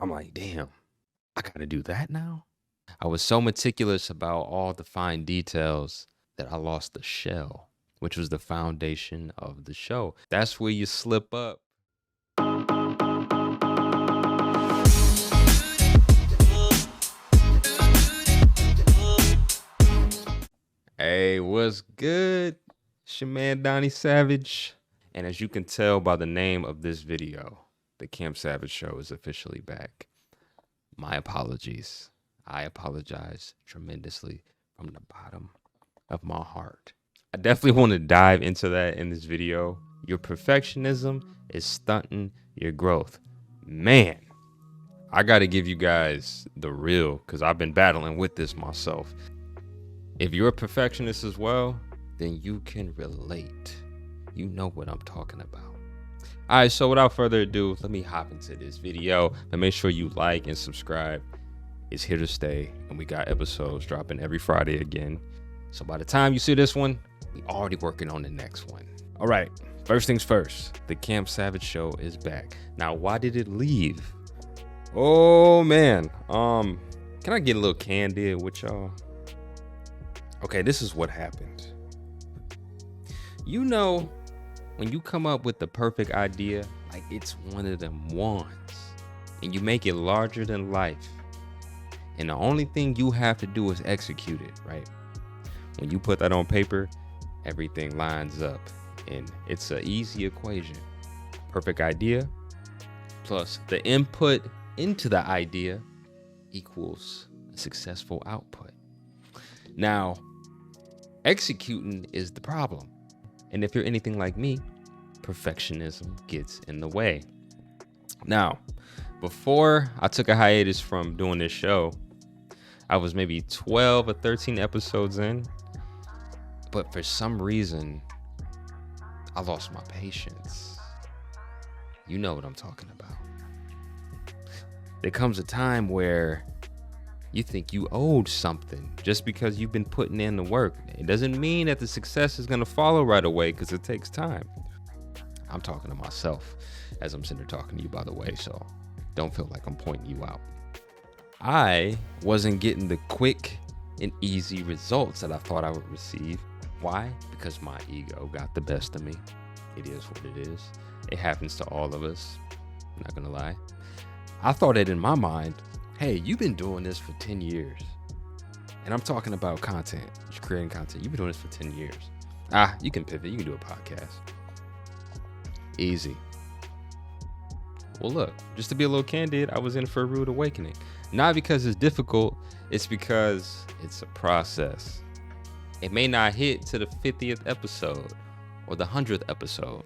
I'm like, damn, I gotta do that now. I was so meticulous about all the fine details that I lost the shell, which was the foundation of the show. That's where you slip up. Hey, what's good? It's your man Donny Savage. And as you can tell by the name of this video, the Camp Savage Show is officially back. My apologies. I apologize tremendously from the bottom of my heart. I definitely want to dive into that in this video. Your perfectionism is stunting your growth. Man, I got to give you guys the real because I've been battling with this myself. If you're a perfectionist as well, then you can relate. You know what I'm talking about. All right, so without further ado, let me hop into this video. And make sure you like and subscribe. It's here to stay, and we got episodes dropping every Friday again. So by the time you see this one, we already working on the next one. All right, first things first, the Camp Savage Show is back. Now, why did it leave? Oh man, can I get a little candid with y'all? Okay, this is what happened. You know, when you come up with the perfect idea, like it's one of them ones, and you make it larger than life, and the only thing you have to do is execute it, right? When you put that on paper, everything lines up, and it's an easy equation. Perfect idea plus the input into the idea equals a successful output. Now, executing is the problem. And if you're anything like me, perfectionism gets in the way. Now, before I took a hiatus from doing this show, I was maybe 12 or 13 episodes in. But for some reason, I lost my patience. You know what I'm talking about. There comes a time where you think you owed something just because you've been putting in the work. It doesn't mean that the success is going to follow right away because it takes time. I'm talking to myself as I'm sitting there talking to you, by the way, so don't feel like I'm pointing you out. I wasn't getting the quick and easy results that I thought I would receive. Why? Because my ego got the best of me. It is what it is. It happens to all of us. I'm not going to lie. I thought it in my mind, hey, you've been doing this for 10 years. And I'm talking about content, just creating content. You've been doing this for 10 years. You can pivot. You can do a podcast. Easy. Well, look, just to be a little candid, I was in for a rude awakening. Not because it's difficult, it's because it's a process. It may not hit to the 50th episode or the 100th episode.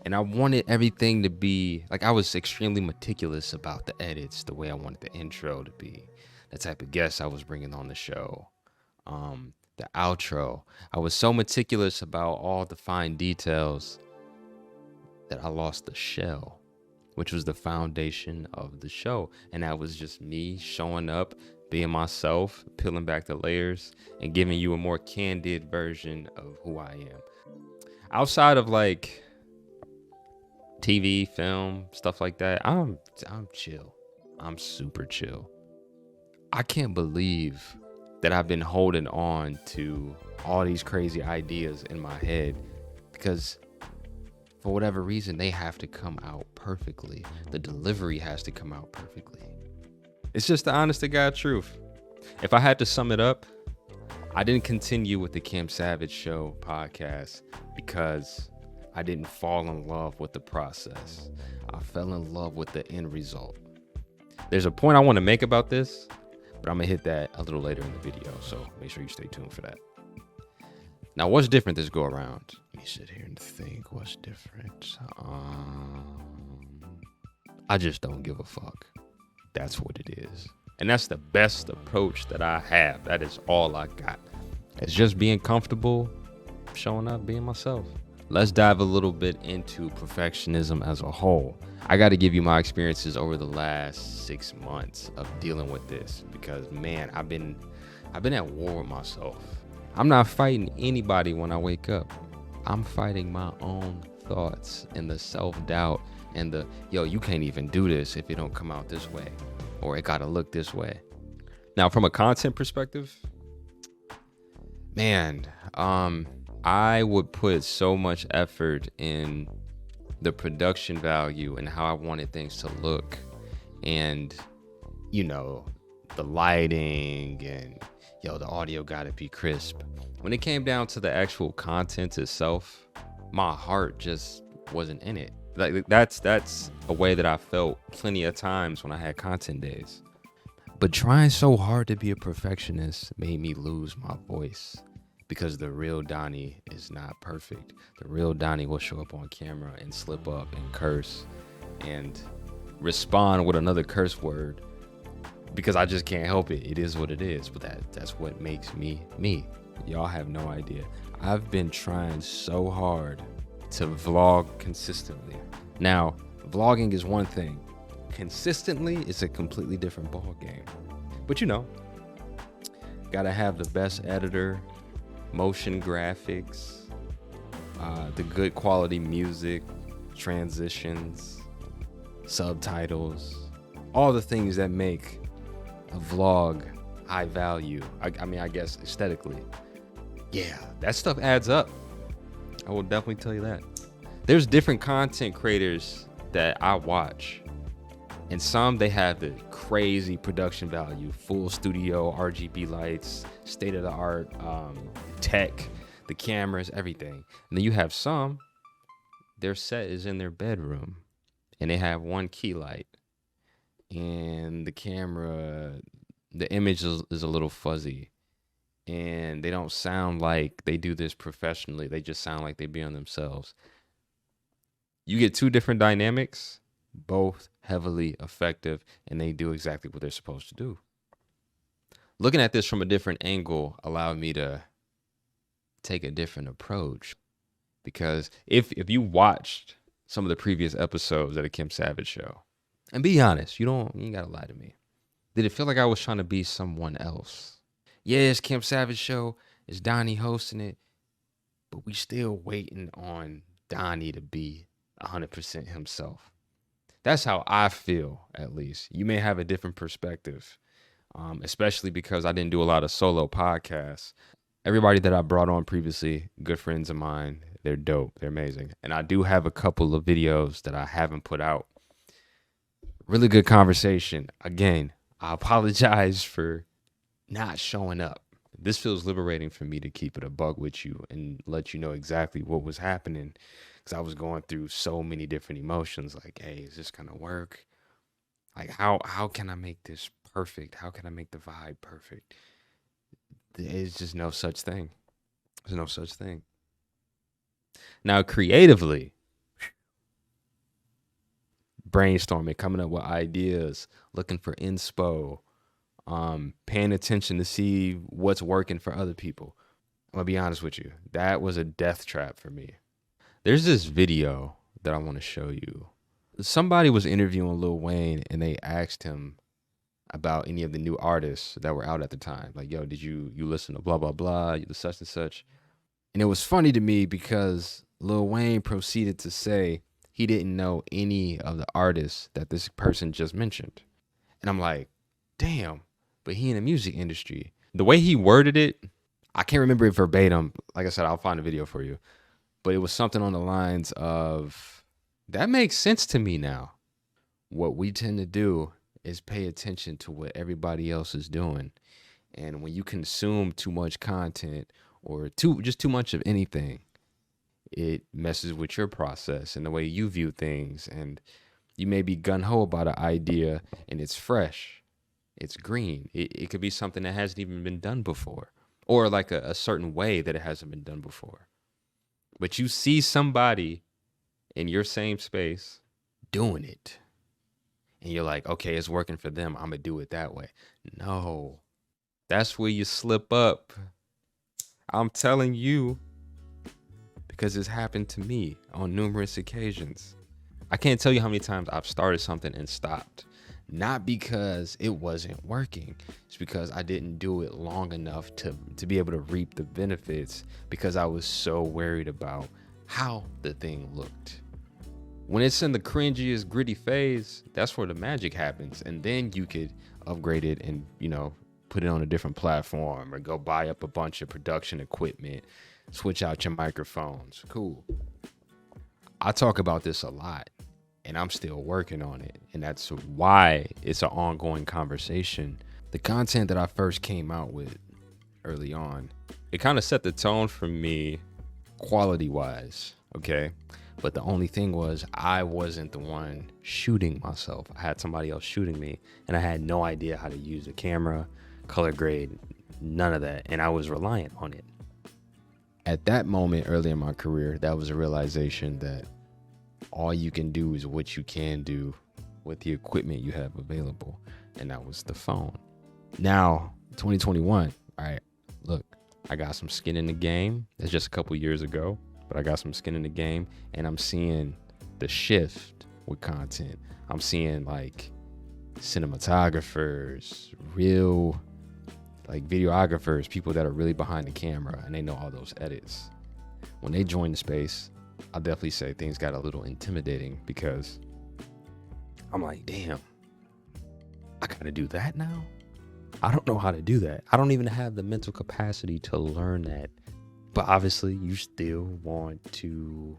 And I wanted everything to be, like I was extremely meticulous about the edits, the way I wanted the intro to be, the type of guests I was bringing on the show, the outro. I was so meticulous about all the fine details that I lost the shell, which was the foundation of the show. And that was just me showing up, being myself, peeling back the layers, and giving you a more candid version of who I am. Outside of like TV, film, stuff like that, I'm chill. I'm super chill. I can't believe that I've been holding on to all these crazy ideas in my head because for whatever reason, they have to come out perfectly. The delivery has to come out perfectly. It's just the honest to God truth. If I had to sum it up, I didn't continue with the Camp Savage Show podcast because I didn't fall in love with the process. I fell in love with the end result. There's a point I want to make about this, but I'm going to hit that a little later in the video, so make sure you stay tuned for that. Now, what's different this go around? Let me sit here and think what's different. I just don't give a fuck. That's what it is. And that's the best approach that I have. That is all I got. It's just being comfortable, showing up, being myself. Let's dive a little bit into perfectionism as a whole. I got to give you my experiences over the last 6 months of dealing with this because, man, I've been at war with myself. I'm not fighting anybody when I wake up. I'm fighting my own thoughts and the self-doubt and you can't even do this if it don't come out this way, or it gotta look this way. Now, from a content perspective, man, I would put so much effort in the production value and how I wanted things to look, and the lighting, and the audio gotta be crisp. When it came down to the actual content itself, my heart just wasn't in it. Like that's a way that I felt plenty of times when I had content days. But trying so hard to be a perfectionist made me lose my voice, because the real Donny is not perfect. The real Donny will show up on camera and slip up and curse and respond with another curse word, because I just can't help it. It is what it is. But that's what makes me me. Y'all have no idea. I've been trying so hard to vlog consistently. Now, vlogging is one thing. Consistently is a completely different ball game. But gotta have the best editor, motion graphics, the good quality music, transitions, subtitles, all the things that make a vlog high value. I guess aesthetically. Yeah, that stuff adds up. I will definitely tell you that. There's different content creators that I watch, and some, they have the crazy production value, full studio, RGB lights, state-of-the-art tech, the cameras, everything. And then you have some, their set is in their bedroom, and they have one key light, and the camera, the image is a little fuzzy, and they don't sound like they do this professionally. They just sound like they be on themselves. You get two different dynamics, both heavily effective, and they do exactly what they're supposed to do. Looking at this from a different angle allowed me to take a different approach, because if you watched some of the previous episodes of the Kim Savage show, and be honest, you ain't gotta lie to me, did it feel like I was trying to be someone else? Yeah, it's Kim Savage show, it's Donny hosting it, but we still waiting on Donny to be 100% himself. That's how I feel, at least. You may have a different perspective, especially because I didn't do a lot of solo podcasts. Everybody that I brought on previously, good friends of mine, they're dope, they're amazing. And I do have a couple of videos that I haven't put out. Really good conversation. Again, I apologize for not showing up. This feels liberating for me to keep it a buck with you and let you know exactly what was happening, because I was going through so many different emotions. Like, hey, is this gonna work? Like, how can I make this perfect? How can I make the vibe perfect? There's just no such thing. There's no such thing. Now, creatively, brainstorming, coming up with ideas, looking for inspo, paying attention to see what's working for other people. I'm gonna be honest with you, that was a death trap for me. There's this video that I want to show you. Somebody was interviewing Lil Wayne, and they asked him about any of the new artists that were out at the time. Like, yo, did you listen to blah, blah, blah, the such and such? And it was funny to me because Lil Wayne proceeded to say he didn't know any of the artists that this person just mentioned. And I'm like, damn, but he in the music industry. The way he worded it, I can't remember it verbatim. Like I said, I'll find a video for you. But it was something on the lines of, that makes sense to me now. What we tend to do is pay attention to what everybody else is doing. And when you consume too much content, or too much of anything, it messes with your process and the way you view things. And you may be gung-ho about an idea, and it's fresh, it's green. It could be something that hasn't even been done before, or like a certain way that it hasn't been done before. But you see somebody in your same space doing it, and you're like, okay, it's working for them, I'm gonna do it that way. No, that's where you slip up. I'm telling you, because it's happened to me on numerous occasions. I can't tell you how many times I've started something and stopped. Not because it wasn't working. It's because I didn't do it long enough to be able to reap the benefits, because I was so worried about how the thing looked. When it's in the cringiest, gritty phase, that's where the magic happens. And then you could upgrade it and, put it on a different platform or go buy up a bunch of production equipment, switch out your microphones. Cool. I talk about this a lot and I'm still working on it. And that's why it's an ongoing conversation. The content that I first came out with early on, it kind of set the tone for me quality wise. Okay. But the only thing was I wasn't the one shooting myself. I had somebody else shooting me and I had no idea how to use a camera, color grade, none of that. And I was reliant on it. At that moment early in my career, that was a realization that all you can do is what you can do with the equipment you have available. And that was the phone. Now, 2021, all right, look, I got some skin in the game. That's just a couple years ago. But I got some skin in the game and I'm seeing the shift with content. I'm seeing like cinematographers, real like videographers, people that are really behind the camera and they know all those edits. When they join the space, I'll definitely say things got a little intimidating because I'm like, damn, I gotta do that now? I don't know how to do that. I don't even have the mental capacity to learn that. But obviously you still want to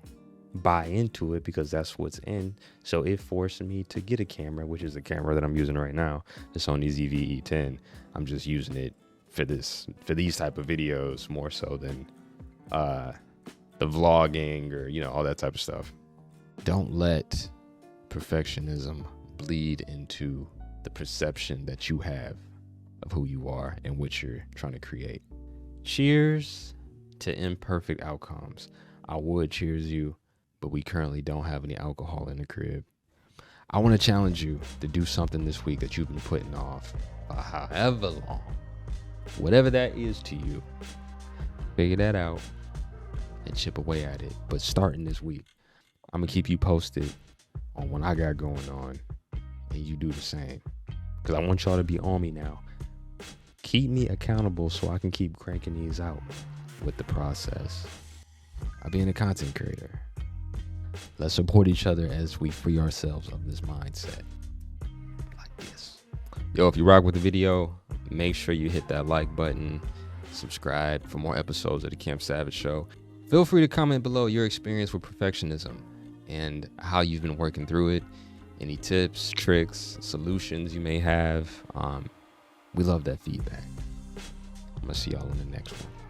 buy into it because that's what's in. So it forced me to get a camera, which is the camera that I'm using right now. The Sony ZV-E10. I'm just using it for these type of videos more so than the vlogging or, all that type of stuff. Don't let perfectionism bleed into the perception that you have of who you are and what you're trying to create. Cheers to imperfect outcomes. I would cheers you, but we currently don't have any alcohol in the crib. I want to challenge you to do something this week that you've been putting off for however long. Whatever that is to you, figure that out and chip away at it. But starting this week, I'm going to keep you posted on what I got going on and you do the same. Because I want y'all to be on me now. Keep me accountable so I can keep cranking these out with the process of being a content creator. Let's support each other as we free ourselves of this mindset like this. Yo, if you rock with the video, make sure you hit that like button, subscribe for more episodes of the Camp Savage Show. Feel free to comment below your experience with perfectionism and how you've been working through it. Any tips, tricks, solutions you may have. We love that feedback. I'm gonna see y'all in the next one.